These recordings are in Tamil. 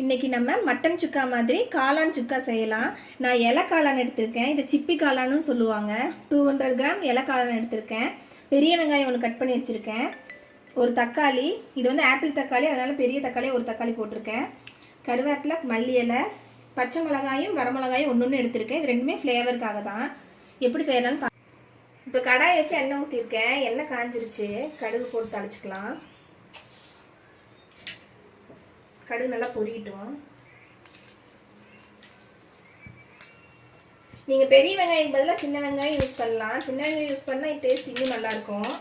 இன்னைக்கு நம்ம மட்டன் சுக்கா மாதிரி காளான் சுக்கா செய்யலாம். நான் இலை காளான் எடுத்திருக்கேன். இதை சிப்பி காளான்னு சொல்லுவாங்க. 200 கிராம் இலை காளான் எடுத்திருக்கேன். பெரிய வெங்காயம் ஒன்று கட் பண்ணி வச்சுருக்கேன். ஒரு தக்காளி, இது வந்து ஆப்பிள் தக்காளி, அதனால் பெரிய தக்காளி ஒரு தக்காளி போட்டிருக்கேன். கருவேப்பிலை, மல்லி இலை, பச்சை மிளகாயும் வரமிளகாயும் ஒன்று ஒன்று எடுத்திருக்கேன். இது ரெண்டுமே ஃப்ளேவருக்காக தான். எப்படி செய்யலாம்னு இப்போ கடாயை வச்சு எண்ணெய் ஊற்றிருக்கேன். எண்ணெய் காஞ்சிருச்சு. கடுகு போட்டு தாளிச்சுக்கலாம். கடுகு நல்லா பொரியட்டும். நீங்கள் பெரிய வெங்காயம் பதிலாக சின்ன வெங்காயம் யூஸ் பண்ணலாம். சின்ன வெங்காயம் யூஸ் பண்ணால் டேஸ்ட் இன்னும் நல்லாயிருக்கும்.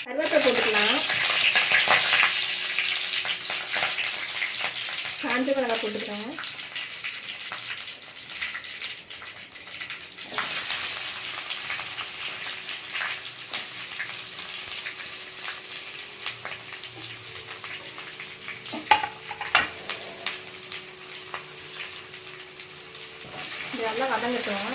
கருவேப்பிலை போட்டுக்கலாம். காஞ்ச மிளகாய் போட்டுக்கிறேன். நல்லா வதங்கட்டும்.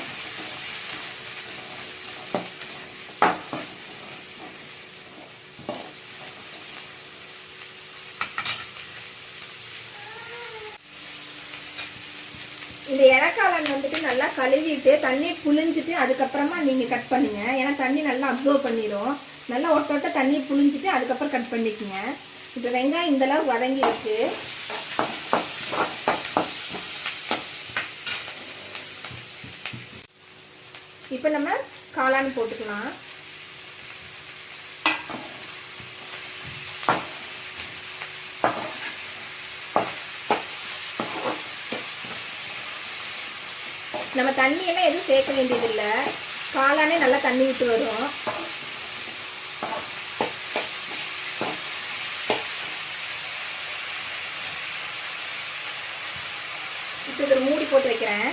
இந்த இறக்காளான் வந்துட்டு நல்லா கழுவிட்டு தண்ணி புழிஞ்சிட்டு அதுக்கப்புறமா நீங்கள் கட் பண்ணுங்க. ஏன்னா தண்ணி நல்லா அப்சர்வ் பண்ணிடும். நல்லா ஒட்ட தண்ணி புழிஞ்சிட்டு அதுக்கப்புறம் கட் பண்ணிக்கோங்க. இப்போ வெங்காயம் இந்தளவு வதங்கிடுச்சு. இப்போ நம்ம காளான் போட்டுக்கலாம். நம்ம தண்ணியெல்லாம் எதுவும் சேர்க்க வேண்டியதில்லை. காளானே நல்லா தண்ணி விட்டு வரும். இப்போ இதில் மூடி போட்டு வைக்கிறேன்.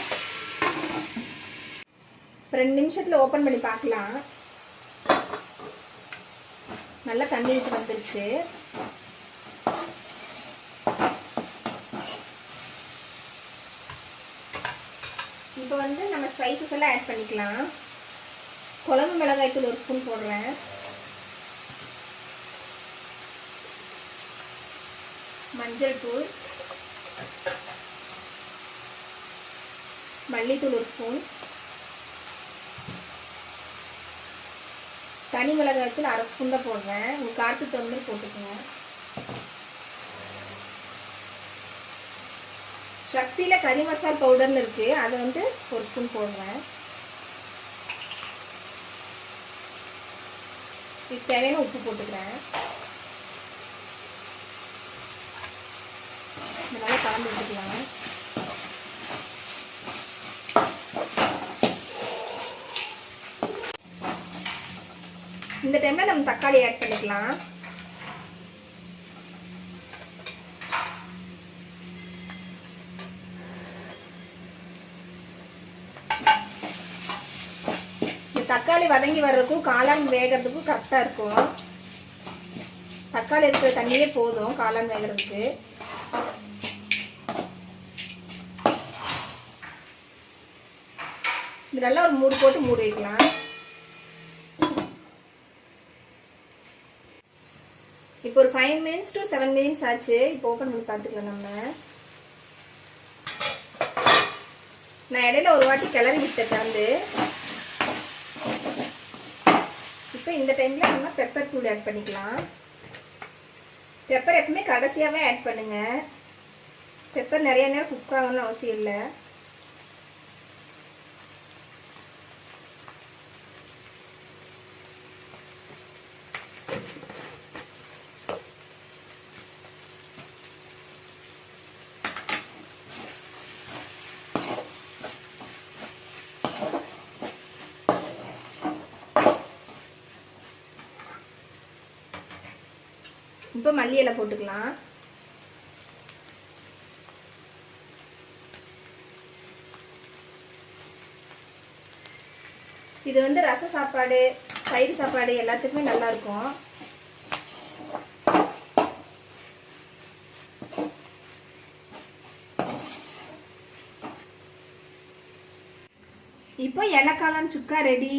2 நிமிஷத்தில் ஓப்பன் பண்ணி பார்க்கலாம். நல்லா தண்ணி விட்டு வந்துருச்சு. இப்போ வந்து நம்ம ஸ்பைசஸ் எல்லாம் ஆட் பண்ணிக்கலாம். குழம்பு மிளகாய் தூள் 1 ஸ்பூன் போடுறேன். மஞ்சள் தூள், மல்லித்தூள் 1 ஸ்பூன், தனி மிளகாய் தூள் 1/2 ஸ்பூன் தான் போடுறேன். உங்களுக்கு காரத்துக்கு தகுந்த மாதிரி போட்டுக்கோங்க. சக்தியில் கறி மசால் பவுடர்னு இருக்குது, அதை வந்து 1 ஸ்பூன் போடுறேன். இது தேவையான உப்பு போட்டுக்கிறேன். நல்லா கலந்து விட்டுக்கலாம். இந்த டைமில் நம்ம தக்காளி ஆட் பண்ணிக்கலாம். தக்காளி வதங்கி வர்றதுக்கும் காளான் வேகிறதுக்கும் கரெக்டாக இருக்கும். தக்காளி இருக்கிற தண்ணியே போதும் காளான் வேகிறதுக்கு. இது நல்லா ஒரு மூடி போட்டு மூடி வைக்கலாம். இப்போ ஒரு 5 minutes to 7 minutes ஆச்சு. இப்போ ஓப்பன் பண்ணி பார்த்துக்கலாம். நான் இடையில ஒரு வாட்டி கிளறி விட்டுட்டேன். இப்போ இந்த டைமில் நம்ம பெப்பர் தூள் ஆட் பண்ணிக்கலாம். பெப்பர் எப்பவுமே கடைசியாகவே ஆட் பண்ணுங்க. பெப்பர் நிறைய நேரம் குக் ஆகணும்னு அவசியம் இல்லை. இப்போ மல்லி இலை போட்டுக்கலாம். இது வந்து ரச சாப்பாடு, தயிர் சாப்பாடு எல்லாத்துக்குமே நல்லா இருக்கும். இப்போ இலை காளான் சுக்கா ரெடி.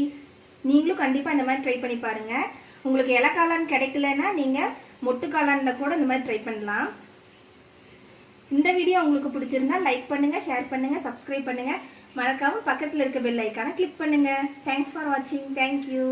நீங்களும் கண்டிப்பாக இந்த மாதிரி ட்ரை பண்ணி பாருங்கள். உங்களுக்கு இலை காளான் கிடைக்கலன்னா நீங்கள் மொட்டு காளான்ல கூட இந்த மாதிரி ட்ரை பண்ணலாம். இந்த வீடியோ உங்களுக்கு பிடிச்சிருந்தா லைக் பண்ணுங்கள், ஷேர் பண்ணுங்கள், சப்ஸ்கிரைப் பண்ணுங்கள். மறக்காமல் பக்கத்தில் இருக்க பெல் ஐக்கானை கிளிக் பண்ணுங்கள். தேங்க்ஸ் ஃபார் வாட்சிங். தேங்க்யூ.